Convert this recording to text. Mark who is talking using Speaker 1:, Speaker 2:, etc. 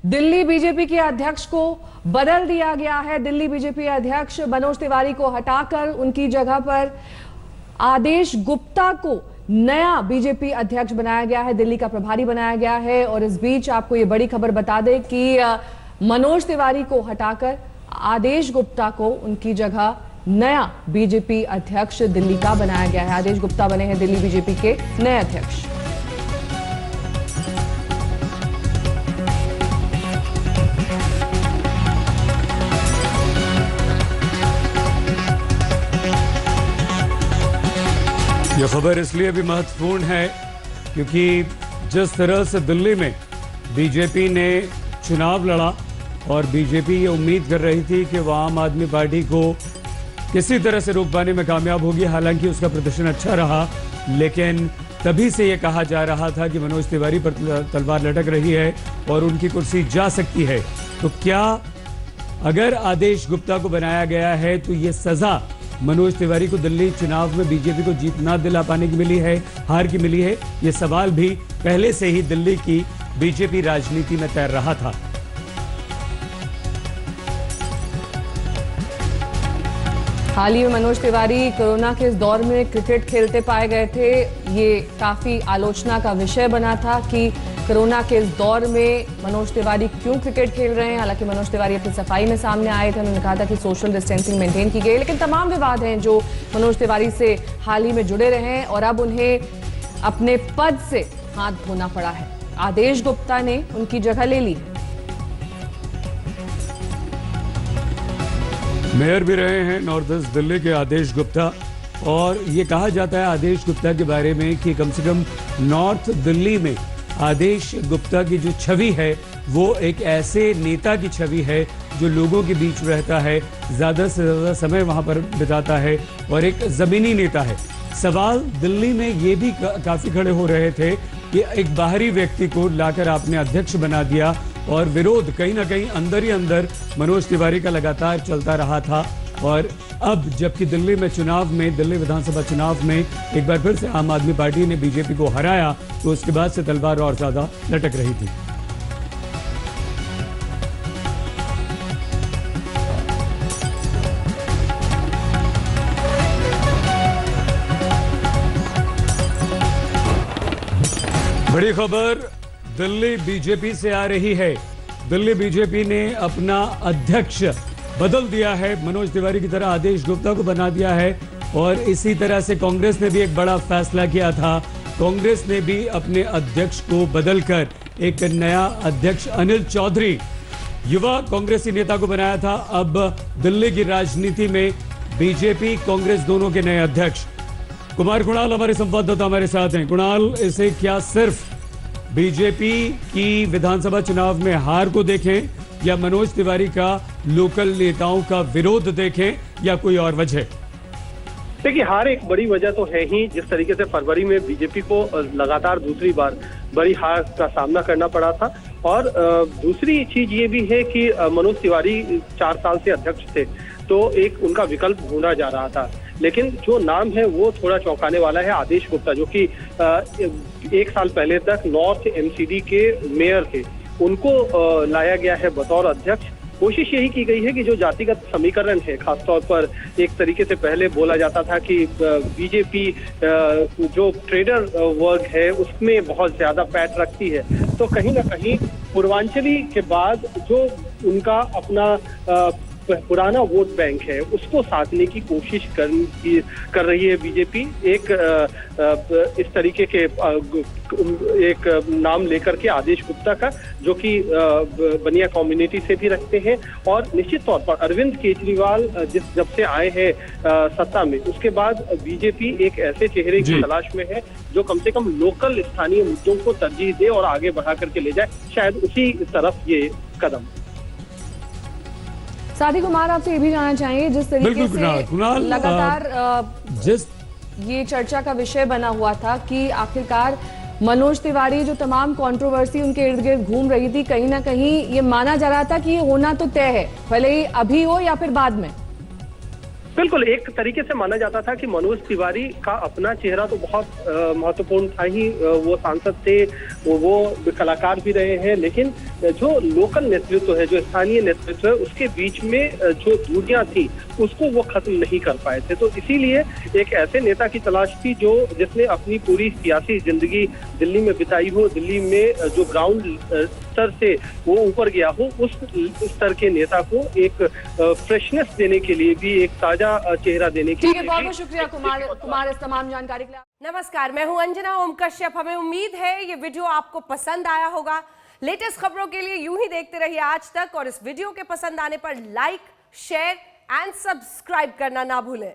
Speaker 1: Delhi BJP के अध्यक्ष को बदल दिया गया है। दिल्ली बीजेपी अध्यक्ष मनोज तिवारी को हटाकर उनकी जगह पर आदेश गुप्ता को नया बीजेपी अध्यक्ष बनाया गया है, दिल्ली का प्रभारी बनाया गया है। और इस बीच आपको ये बड़ी खबर बता दें कि मनोज तिवारी को हटाकर आदेश गुप्ता को उनकी जगह नया बीजेपी अध्यक्ष दिल्ली का बनाया गया है। आदेश गुप्ता बने हैं दिल्ली बीजेपी के नए अध्यक्ष।
Speaker 2: यह खबर इसलिए भी महत्वपूर्ण है क्योंकि जिस तरह से दिल्ली में बीजेपी ने चुनाव लड़ा और बीजेपी ये उम्मीद कर रही थी कि वह आम आदमी पार्टी को किसी तरह से रोक पाने में कामयाब होगी। हालांकि उसका प्रदर्शन अच्छा रहा, लेकिन तभी से ये कहा जा रहा था कि मनोज तिवारी पर तलवार लटक रही है और उनकी कुर्सी जा सकती है। तो क्या अगर आदेश गुप्ता को बनाया गया है तो ये सजा मनोज तिवारी को दिल्ली चुनाव में बीजेपी को जीत ना दिला पाने की मिली है, हार की मिली है? ये सवाल भी पहले से ही दिल्ली की बीजेपी राजनीति में तैर रहा था।
Speaker 1: हाल ही में मनोज तिवारी कोरोना के इस दौर में क्रिकेट खेलते पाए गए थे। ये काफी आलोचना का विषय बना था कि कोरोना के इस दौर में मनोज तिवारी क्यों क्रिकेट खेल रहे हैं। हालांकि मनोज तिवारी अपनी सफाई में सामने आए थे, उन्होंने कहा था कि सोशल डिस्टेंसिंग मेंटेन की गई, लेकिन तमाम विवाद हैं जो मनोज तिवारी से हाल ही में जुड़े रहे हैं और अब उन्हें अपने पद से हाथ धोना पड़ा है। आदेश गुप्ता ने उनकी जगह ले ली।
Speaker 2: मेयर भी रहे हैं नॉर्थ ईस्ट दिल्ली के आदेश गुप्ता, और ये कहा जाता है आदेश गुप्ता के बारे में कि कम से कम नॉर्थ दिल्ली में आदेश गुप्ता की जो छवि है वो एक ऐसे नेता की छवि है जो लोगों के बीच रहता है, ज़्यादा से ज़्यादा समय वहाँ पर बिताता है और एक ज़मीनी नेता है। सवाल दिल्ली में ये भी काफ़ी खड़े हो रहे थे कि एक बाहरी व्यक्ति को लाकर आपने अध्यक्ष बना दिया, और विरोध कहीं ना कहीं अंदर ही अंदर मनोज तिवारी का लगातार चलता रहा था। और अब जबकि दिल्ली में चुनाव में, दिल्ली विधानसभा चुनाव में एक बार फिर से आम आदमी पार्टी ने बीजेपी को हराया, तो उसके बाद से तलवार और ज्यादा लटक रही थी। बड़ी खबर दिल्ली बीजेपी से आ रही है। दिल्ली बीजेपी ने अपना अध्यक्ष बदल दिया है, मनोज तिवारी की तरह आदेश गुप्ता को बना दिया है। और इसी तरह से कांग्रेस ने भी एक बड़ा फैसला किया था। कांग्रेस ने भी अपने अध्यक्ष को बदलकर एक नया अध्यक्ष अनिल चौधरी, युवा कांग्रेसी नेता को बनाया था। अब दिल्ली की राजनीति में बीजेपी कांग्रेस दोनों के नए अध्यक्ष। कुमार कुणाल हमारे संवाददाता हमारे साथ हैं। कुणाल, इसे क्या सिर्फ बीजेपी की विधानसभा चुनाव में हार को देखें या मनोज तिवारी का लोकल नेताओं का विरोध देखें या कोई और वजह?
Speaker 3: देखिए, हार एक बड़ी वजह तो है ही। जिस तरीके से फरवरी में बीजेपी को लगातार दूसरी बार बड़ी हार का सामना करना पड़ा था, और दूसरी चीज ये भी है कि मनोज तिवारी 4 साल से अध्यक्ष थे, तो एक उनका विकल्प ढूंढा जा रहा था। लेकिन जो नाम है वो थोड़ा चौंकाने वाला है। आदेश गुप्ता, जो कि 1 साल पहले तक नॉर्थ एमसीडी के मेयर थे, उनको लाया गया है बतौर अध्यक्ष। कोशिश यही की गई है कि जो जातिगत समीकरण है, खासतौर पर एक तरीके से पहले बोला जाता था कि बीजेपी जो ट्रेडर वर्ग है उसमें बहुत ज्यादा पैठ रखती है, तो कहीं ना कहीं पूर्वांचली के बाद जो उनका अपना पुराना वोट बैंक है उसको साधने की कोशिश कर रही है बीजेपी। एक इस तरीके के एक नाम लेकर के आदेश गुप्ता का, जो कि बनिया कम्युनिटी से भी रखते हैं। और निश्चित तौर पर अरविंद केजरीवाल जब से आए हैं सत्ता में, उसके बाद बीजेपी एक ऐसे चेहरे की तलाश में है जो कम से कम लोकल स्थानीय मुद्दों को तरजीह दे और आगे बढ़ा करके ले जाए। शायद उसी तरफ ये कदम।
Speaker 1: साथी कुमार, आपसे ये भी जानना चाहिए, जिस तरीके से लगातार जिस ये चर्चा का विषय बना हुआ था कि आखिरकार मनोज तिवारी, जो तमाम कंट्रोवर्सी उनके इर्द गिर्द घूम रही थी, कहीं ना कहीं ये माना जा रहा था कि ये होना तो तय है, भले ही अभी हो या फिर बाद में।
Speaker 3: बिल्कुल, एक तरीके से माना जाता था कि मनोज तिवारी का अपना चेहरा तो बहुत महत्वपूर्ण था ही। वो सांसद थे, वो कलाकार भी रहे हैं, लेकिन जो लोकल नेतृत्व है, जो स्थानीय नेतृत्व है, उसके बीच में जो दूरियां थी उसको वो खत्म नहीं कर पाए थे। तो इसीलिए एक ऐसे नेता की तलाश थी जो जिसने अपनी पूरी सियासी जिंदगी दिल्ली में बिताई हो, दिल्ली में जो ग्राउंड स्तर से वो ऊपर गया हो, उस स्तर के नेता को एक फ्रेशनेस देने के लिए भी, एक ताजा चेहरा देने के
Speaker 1: ठीक
Speaker 3: लिए
Speaker 1: है, बहुत बहुत शुक्रिया कुमार इस तमाम जानकारी के लिए।
Speaker 4: नमस्कार, मैं हूं अंजना ओम कश्यप। हमें उम्मीद है ये वीडियो आपको पसंद आया होगा। लेटेस्ट खबरों के लिए यूं ही देखते रहिए आज तक, और इस वीडियो के पसंद आने पर लाइक, शेयर एंड सब्सक्राइब करना ना भूलें।